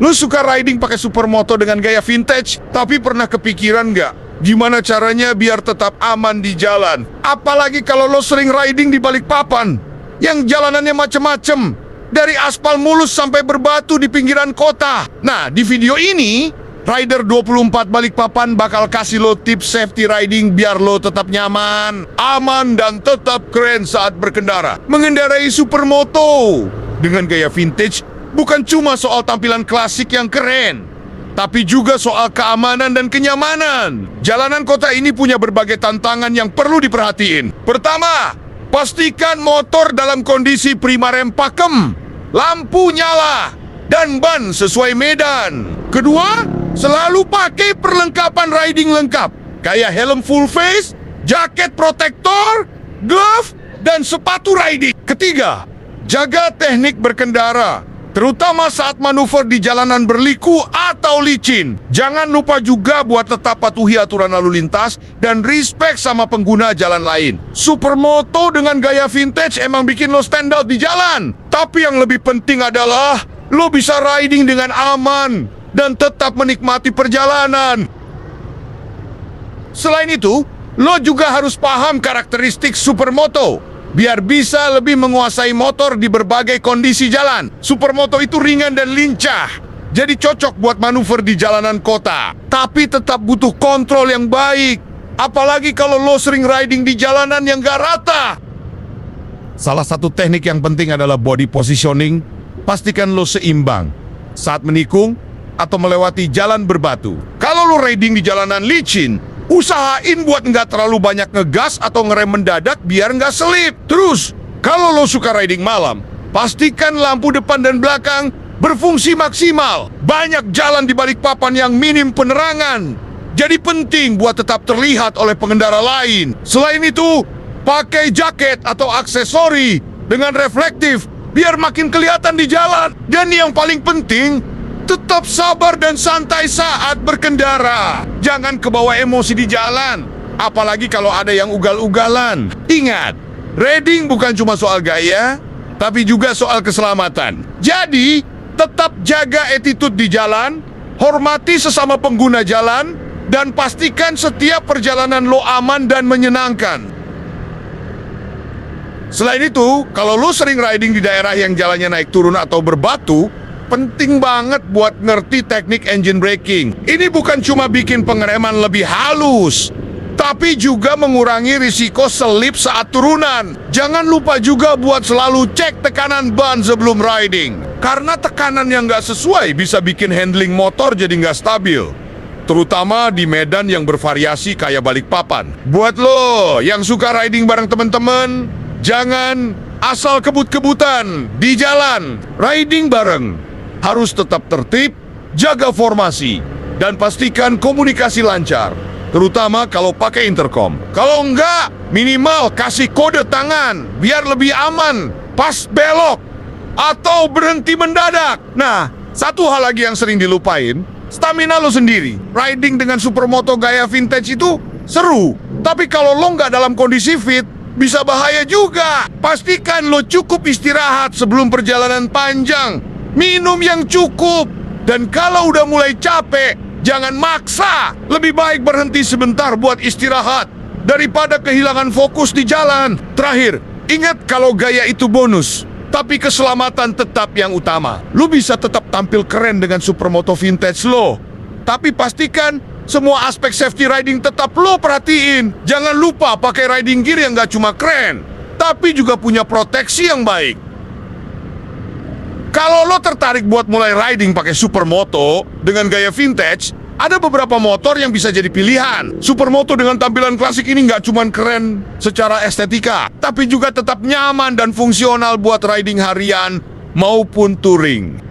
Lu suka riding pakai supermoto dengan gaya vintage, tapi pernah kepikiran nggak gimana caranya biar tetap aman di jalan? Apalagi kalau lo sering riding di Balikpapan, yang jalanannya macem-macem, dari aspal mulus sampai berbatu di pinggiran kota. Nah, di video ini, Rider 24 Balikpapan bakal kasih lo tips safety riding biar lo tetap nyaman, aman, dan tetap keren saat berkendara. Mengendarai supermoto dengan gaya vintage bukan cuma soal tampilan klasik yang keren, tapi juga soal keamanan dan kenyamanan. Jalanan kota ini punya berbagai tantangan yang perlu diperhatiin. Pertama, pastikan motor dalam kondisi prima rem pakem, lampu nyala, dan ban sesuai medan. Kedua, selalu pakai perlengkapan riding lengkap, kayak helm full face, jaket protektor, glove, dan sepatu riding. Ketiga, jaga teknik berkendara, terutama saat manuver di jalanan berliku atau licin. Jangan lupa juga buat tetap patuhi aturan lalu lintas dan respect sama pengguna jalan lain. Supermoto dengan gaya vintage emang bikin lo stand out di jalan, tapi yang lebih penting adalah lo bisa riding dengan aman dan tetap menikmati perjalanan. Selain itu, lo juga harus paham karakteristik supermoto biar bisa lebih menguasai motor di berbagai kondisi jalan. Supermoto itu ringan dan lincah, jadi cocok buat manuver di jalanan kota, tapi tetap butuh kontrol yang baik. Apalagi kalau lo sering riding di jalanan yang gak rata. Salah satu teknik yang penting adalah body positioning. Pastikan lo seimbang saat menikung atau melewati jalan berbatu. Kalau lo riding di jalanan licin, usahain buat nggak terlalu banyak ngegas atau ngerem mendadak biar nggak selip. Terus, kalau lo suka riding malam, pastikan lampu depan dan belakang berfungsi maksimal. Banyak jalan di Balikpapan yang minim penerangan, jadi penting buat tetap terlihat oleh pengendara lain. Selain itu, pakai jaket atau aksesori dengan reflektif biar makin kelihatan di jalan. Dan yang paling penting, tetap sabar dan santai saat berkendara. Jangan kebawa emosi di jalan, apalagi kalau ada yang ugal-ugalan. Ingat, riding bukan cuma soal gaya, tapi juga soal keselamatan. Jadi, tetap jaga attitude di jalan, hormati sesama pengguna jalan, dan pastikan setiap perjalanan lo aman dan menyenangkan. Selain itu, kalau lo sering riding di daerah yang jalannya naik turun atau berbatu, penting banget buat ngerti teknik engine braking. Ini bukan cuma bikin pengereman lebih halus, tapi juga mengurangi risiko selip saat turunan. Jangan lupa juga buat selalu cek tekanan ban sebelum riding, karena tekanan yang nggak sesuai bisa bikin handling motor jadi nggak stabil, terutama di medan yang bervariasi kayak Balikpapan. Buat lo yang suka riding bareng temen-temen, jangan asal kebut-kebutan di jalan. Riding bareng harus tetap tertib, jaga formasi, dan pastikan komunikasi lancar, terutama kalau pakai intercom. Kalau enggak, minimal kasih kode tangan biar lebih aman pas belok atau berhenti mendadak. Nah, satu hal lagi yang sering dilupain, stamina lo sendiri. Riding dengan supermoto gaya vintage itu seru, tapi kalau lo nggak dalam kondisi fit, bisa bahaya juga. Pastikan lo cukup istirahat sebelum perjalanan panjang, minum yang cukup, dan kalau udah mulai capek, jangan maksa. Lebih baik berhenti sebentar buat istirahat daripada kehilangan fokus di jalan. Terakhir, ingat kalau gaya itu bonus, tapi keselamatan tetap yang utama. Lo bisa tetap tampil keren dengan supermoto vintage lo, tapi pastikan semua aspek safety riding tetap lo perhatiin. Jangan lupa pakai riding gear yang gak cuma keren, tapi juga punya proteksi yang baik. Kalau lo tertarik buat mulai riding pakai supermoto dengan gaya vintage, ada beberapa motor yang bisa jadi pilihan. Supermoto dengan tampilan klasik ini gak cuma keren secara estetika, tapi juga tetap nyaman dan fungsional buat riding harian maupun touring.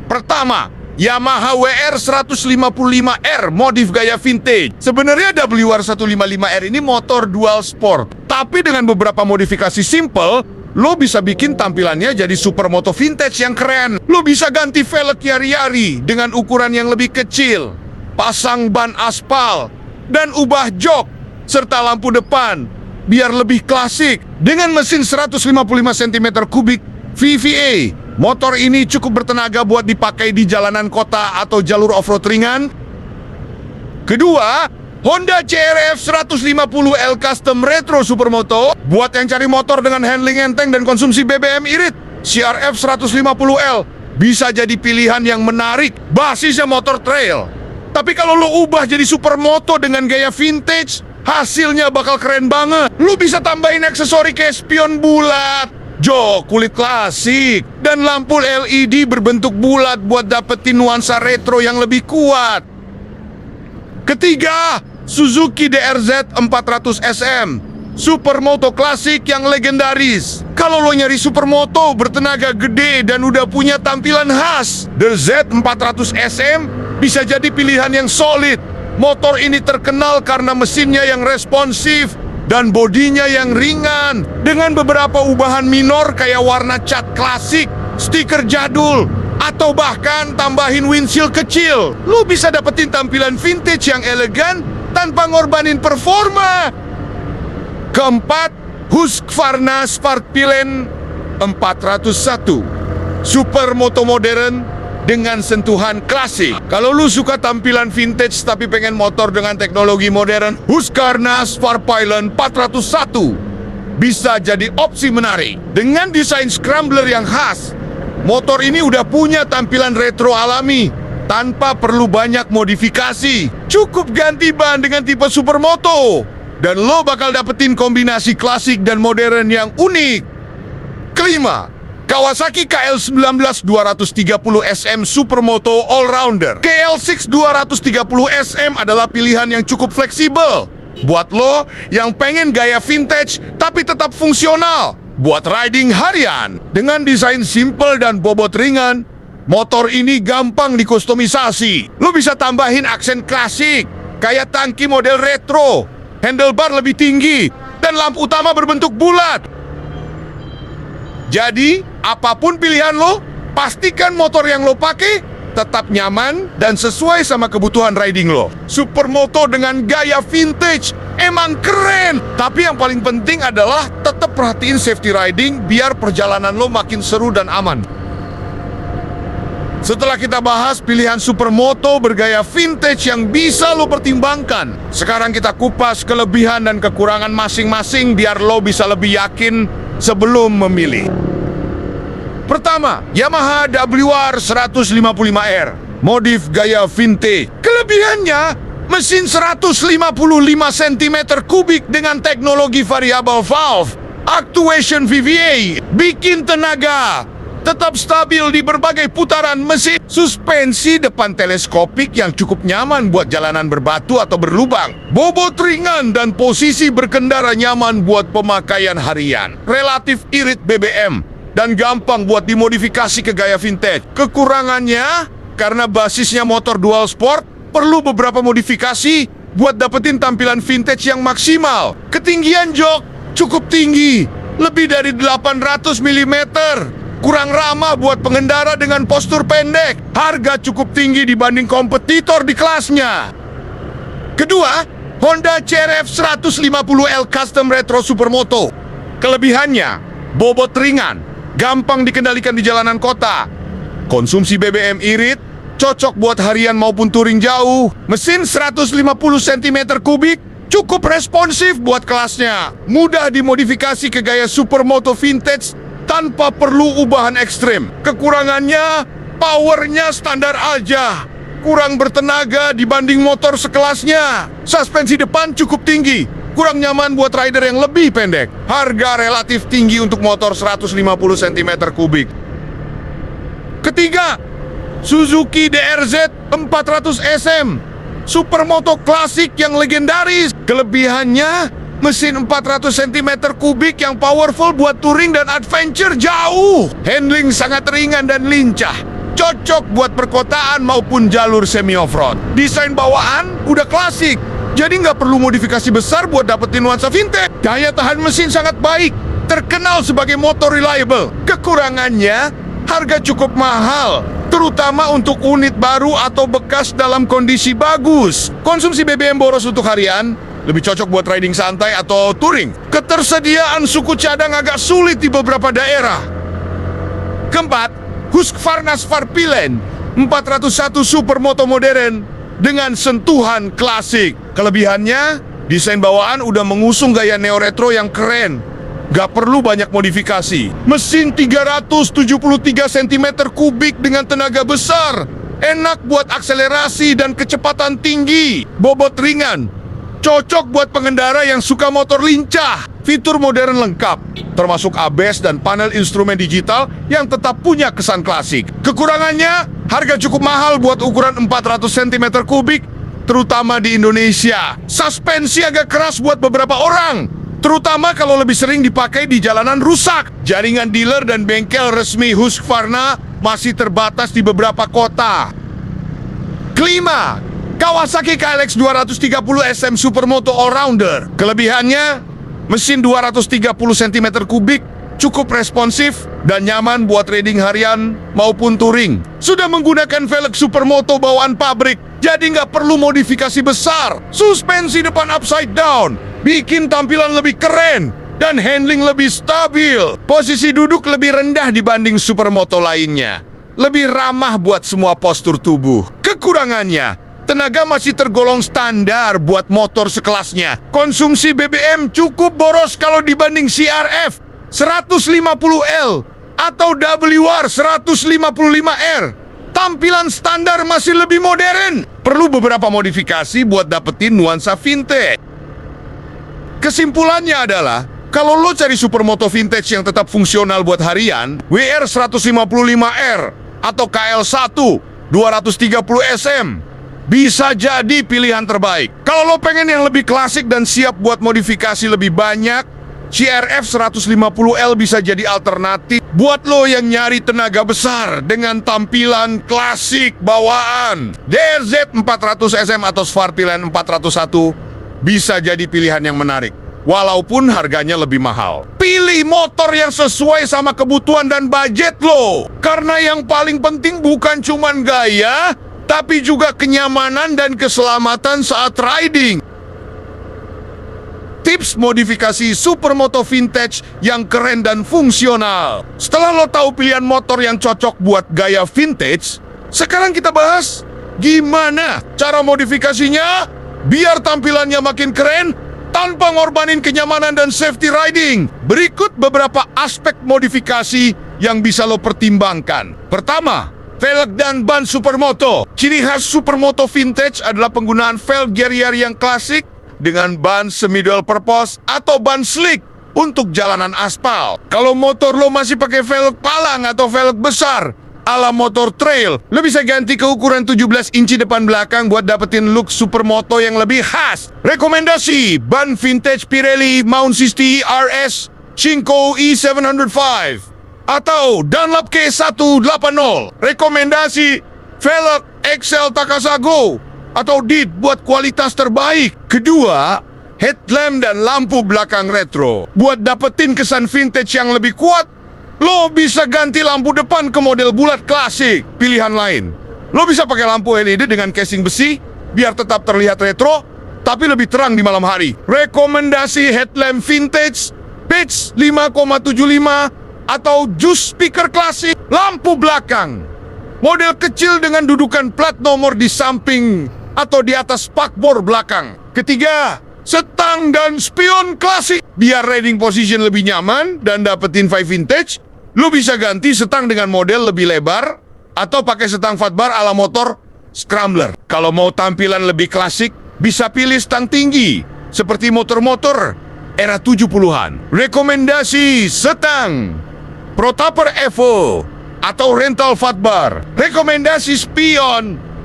Pertama, Yamaha WR 155R modif gaya vintage. Sebenarnya WR155R ini motor dual sport, tapi dengan beberapa modifikasi simple, lo bisa bikin tampilannya jadi supermoto vintage yang keren. Lo bisa ganti velg yari-yari dengan ukuran yang lebih kecil, pasang ban aspal, dan ubah jok serta lampu depan biar lebih klasik. Dengan mesin 155 cm3 VVA. Motor ini cukup bertenaga buat dipakai di jalanan kota atau jalur off-road ringan. Kedua, Honda CR-V 150L Custom Retro Supermoto. Buat yang cari motor dengan handling enteng dan konsumsi BBM irit, CR-V 150L bisa jadi pilihan yang menarik. Basisnya motor trail. Tapi kalau lo ubah jadi supermoto dengan gaya vintage, hasilnya bakal keren banget. Lo bisa tambahin aksesori kayak spion bulat, jok kulit klasik, dan lampu LED berbentuk bulat buat dapetin nuansa retro yang lebih kuat. Ketiga, Suzuki DRZ 400 SM, supermoto klasik yang legendaris. Kalau lo nyari supermoto bertenaga gede dan udah punya tampilan khas, The Z400 SM bisa jadi pilihan yang solid. Motor ini terkenal karena mesinnya yang responsif dan bodinya yang ringan, dengan beberapa ubahan minor kayak warna cat klasik, stiker jadul, atau bahkan tambahin windshield kecil. Lu bisa dapetin tampilan vintage yang elegan tanpa ngorbanin performa. Keempat, Husqvarna Sparkpilen 401, supermoto modern dengan sentuhan klasik. Kalau lu suka tampilan vintage tapi pengen motor dengan teknologi modern, Husqvarna Sparkpilen 401 bisa jadi opsi menarik. Dengan desain scrambler yang khas, motor ini udah punya tampilan retro alami tanpa perlu banyak modifikasi. Cukup ganti ban dengan tipe supermoto dan lo bakal dapetin kombinasi klasik dan modern yang unik. Kelima, Kawasaki KL19 230 SM Supermoto Allrounder. KL6 230 SM adalah pilihan yang cukup fleksibel buat lo yang pengen gaya vintage tapi tetap fungsional. Buat riding harian, dengan desain simple dan bobot ringan, motor ini gampang dikustomisasi. Lo bisa tambahin aksen klasik kayak tangki model retro, handlebar lebih tinggi, dan lampu utama berbentuk bulat. Jadi, apapun pilihan lo, pastikan motor yang lo pakai tetap nyaman dan sesuai sama kebutuhan riding lo. Supermoto dengan gaya vintage emang keren, tapi yang paling penting adalah tetap perhatiin safety riding biar perjalanan lo makin seru dan aman. Setelah kita bahas pilihan supermoto bergaya vintage yang bisa lo pertimbangkan, sekarang kita kupas kelebihan dan kekurangan masing-masing biar lo bisa lebih yakin sebelum memilih. Pertama, Yamaha WR 155R, modif gaya vintage. Kelebihannya, mesin 155 cm3 dengan teknologi variable valve, actuation VVA, bikin tenaga tetap stabil di berbagai putaran mesin. Suspensi depan teleskopik yang cukup nyaman buat jalanan berbatu atau berlubang. Bobot ringan dan posisi berkendara nyaman buat pemakaian harian. Relatif irit BBM dan gampang buat dimodifikasi ke gaya vintage. Kekurangannya, karena basisnya motor dual sport, perlu beberapa modifikasi buat dapetin tampilan vintage yang maksimal. Ketinggian jok cukup tinggi, lebih dari 800 mm. Kurang ramah buat pengendara dengan postur pendek. Harga cukup tinggi dibanding kompetitor di kelasnya. Kedua, Honda CR-V 150L Custom Retro Supermoto. Kelebihannya, bobot ringan, gampang dikendalikan di jalanan kota. Konsumsi BBM irit, cocok buat harian maupun touring jauh. Mesin 150 cm3, cukup responsif buat kelasnya. Mudah dimodifikasi ke gaya supermoto vintage tanpa perlu ubahan ekstrim. Kekurangannya, powernya standar aja, kurang bertenaga dibanding motor sekelasnya. Suspensi depan cukup tinggi, kurang nyaman buat rider yang lebih pendek. Harga relatif tinggi untuk motor 150 cm3. Ketiga, Suzuki DRZ 400 SM, supermoto klasik yang legendaris. Kelebihannya, mesin 400 cm3 yang powerful buat touring dan adventure jauh. Handling sangat ringan dan lincah, cocok buat perkotaan maupun jalur semi off-road. Desain bawaan udah klasik, jadi nggak perlu modifikasi besar buat dapetin nuansa vintage. Daya tahan mesin sangat baik, terkenal sebagai motor reliable. Kekurangannya, harga cukup mahal, terutama untuk unit baru atau bekas dalam kondisi bagus. Konsumsi BBM boros untuk harian, lebih cocok buat riding santai atau touring. Ketersediaan suku cadang agak sulit di beberapa daerah. Keempat, Husqvarna Sfarpilen 401 supermoto modern dengan sentuhan klasik. Kelebihannya, desain bawaan udah mengusung gaya neo-retro yang keren. Gak perlu banyak modifikasi. Mesin 373 cm kubik dengan tenaga besar. Enak buat akselerasi dan kecepatan tinggi. Bobot ringan. Cocok buat pengendara yang suka motor lincah. Fitur modern lengkap, termasuk ABS dan panel instrumen digital yang tetap punya kesan klasik. Kekurangannya, harga cukup mahal buat ukuran 400 cm kubik, terutama di Indonesia. Suspensi agak keras buat beberapa orang, terutama kalau lebih sering dipakai di jalanan rusak. Jaringan dealer dan bengkel resmi Husqvarna masih terbatas di beberapa kota. Kelima, Kawasaki KLX 230 SM Supermoto Allrounder. Kelebihannya, mesin 230 cm kubik, cukup responsif dan nyaman buat riding harian maupun touring. Sudah menggunakan velg Supermoto bawaan pabrik, jadi nggak perlu modifikasi besar. Suspensi depan upside down, bikin tampilan lebih keren dan handling lebih stabil. Posisi duduk lebih rendah dibanding Supermoto lainnya. Lebih ramah buat semua postur tubuh. Kekurangannya, tenaga masih tergolong standar buat motor sekelasnya. Konsumsi BBM cukup boros kalau dibanding CRF 150L atau WR 155R. Tampilan standar masih lebih modern. Perlu beberapa modifikasi buat dapetin nuansa vintage. Kesimpulannya adalah, kalau lo cari supermoto vintage yang tetap fungsional buat harian, WR 155R atau KL1 230 SM bisa jadi pilihan terbaik. Kalau lo pengen yang lebih klasik dan siap buat modifikasi lebih banyak, CRF 150L bisa jadi alternatif buat lo yang nyari tenaga besar dengan tampilan klasik bawaan. DRZ 400 SM atau Sfarpilen 401 bisa jadi pilihan yang menarik, walaupun harganya lebih mahal. Pilih motor yang sesuai sama kebutuhan dan budget lo, karena yang paling penting bukan cuman gaya, tapi juga kenyamanan dan keselamatan saat riding. Tips modifikasi supermoto vintage yang keren dan fungsional. Setelah lo tahu pilihan motor yang cocok buat gaya vintage, sekarang kita bahas gimana cara modifikasinya biar tampilannya makin keren tanpa ngorbanin kenyamanan dan safety riding. Berikut beberapa aspek modifikasi yang bisa lo pertimbangkan. Pertama, velg dan ban supermoto. Ciri khas supermoto vintage adalah penggunaan velg Guerrier yang klasik dengan ban semi-dual purpose atau ban slick untuk jalanan aspal. Kalau motor lo masih pakai velg palang atau velg besar ala motor trail, lo bisa ganti ke ukuran 17 inci depan belakang buat dapetin look supermoto yang lebih khas. Rekomendasi, ban vintage Pirelli Mount 60 RS Shinko E705 atau Dunlop K180. Rekomendasi, velg XL Takasago atau DID buat kualitas terbaik. Kedua, headlamp dan lampu belakang retro. Buat dapetin kesan vintage yang lebih kuat, lo bisa ganti lampu depan ke model bulat klasik. Pilihan lain, lo bisa pakai lampu LED dengan casing besi biar tetap terlihat retro, tapi lebih terang di malam hari. Rekomendasi headlamp vintage pitch 5,75 atau juice speaker klasik. Lampu belakang model kecil dengan dudukan plat nomor di samping atau di atas spakbor belakang. Ketiga, setang dan spion klasik. Biar riding position lebih nyaman dan dapetin vibe vintage, lo bisa ganti setang dengan model lebih lebar atau pakai setang fatbar ala motor scrambler. Kalau mau tampilan lebih klasik, bisa pilih setang tinggi seperti motor-motor era 70-an. Rekomendasi, setang Protapper Evo atau rental fatbar. Rekomendasi,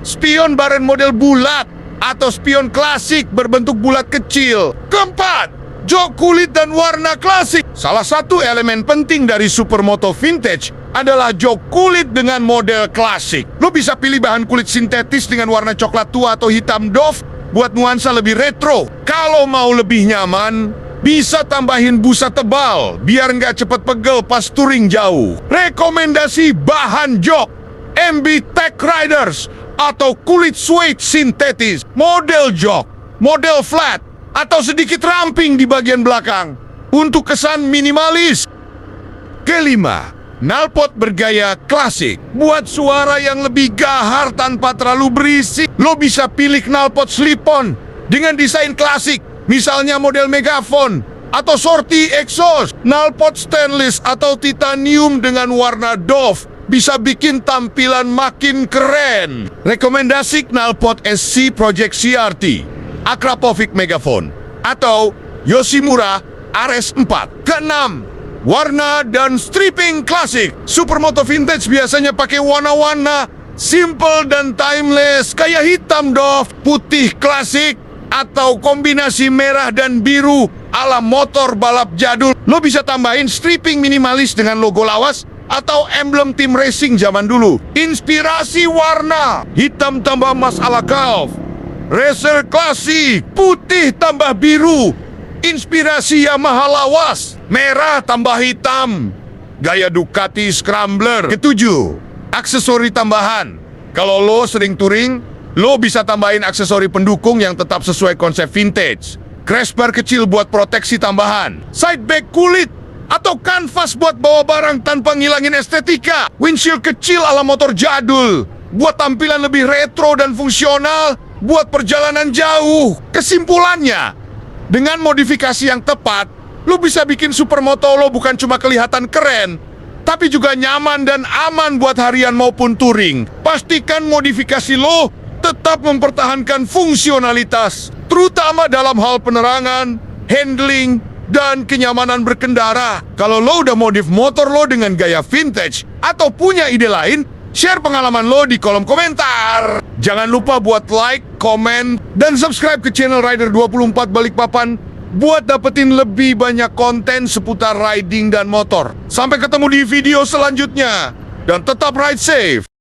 spion baren model bulat atau spion klasik berbentuk bulat kecil. Keempat, jok kulit dan warna klasik. Salah satu elemen penting dari supermoto vintage adalah jok kulit dengan model klasik. Lo bisa pilih bahan kulit sintetis dengan warna coklat tua atau hitam doff buat nuansa lebih retro. Kalau mau lebih nyaman, bisa tambahin busa tebal biar nggak cepet pegel pas touring jauh. Rekomendasi, bahan jok MB Tech Riders atau kulit suede sintetis. Model jok, model flat atau sedikit ramping di bagian belakang untuk kesan minimalis. Kelima, Knalpot bergaya klasik, buat suara yang lebih gahar tanpa terlalu berisik. Lo bisa pilih knalpot slip-on dengan desain klasik, misalnya model Megaphone atau sorti exhaust. Knalpot stainless atau titanium dengan warna doff bisa bikin tampilan makin keren. Rekomendasi knalpot SC Project CRT, Akrapovic Megaphone, atau Yoshimura RS4. Keenam, warna dan stripping klasik. Supermoto vintage biasanya pakai warna-warna simple dan timeless, kayak hitam doff, putih klasik, atau kombinasi merah dan biru ala motor balap jadul. Lo bisa tambahin stripping minimalis dengan logo lawas atau emblem tim racing zaman dulu. Inspirasi warna: hitam tambah emas ala Golf, racer klasik, putih tambah biru. Inspirasi Yamaha lawas, merah tambah hitam, gaya Ducati Scrambler. Ketujuh, aksesori tambahan. Kalau lo sering touring, lo bisa tambahin aksesori pendukung yang tetap sesuai konsep vintage. Crash bar kecil buat proteksi tambahan, side bag kulit atau kanvas buat bawa barang tanpa ngilangin estetika. Windshield kecil ala motor jadul buat tampilan lebih retro dan fungsional buat perjalanan jauh. Kesimpulannya, dengan modifikasi yang tepat, lo bisa bikin supermoto lo bukan cuma kelihatan keren, tapi juga nyaman dan aman buat harian maupun touring. Pastikan modifikasi lo tetap mempertahankan fungsionalitas, terutama dalam hal penerangan, handling, dan kenyamanan berkendara. Kalau lo udah modif motor lo dengan gaya vintage atau punya ide lain, share pengalaman lo di kolom komentar. Jangan lupa buat like, komen, dan subscribe ke channel Rider 24 Balikpapan buat dapetin lebih banyak konten seputar riding dan motor. Sampai ketemu di video selanjutnya, dan tetap ride safe.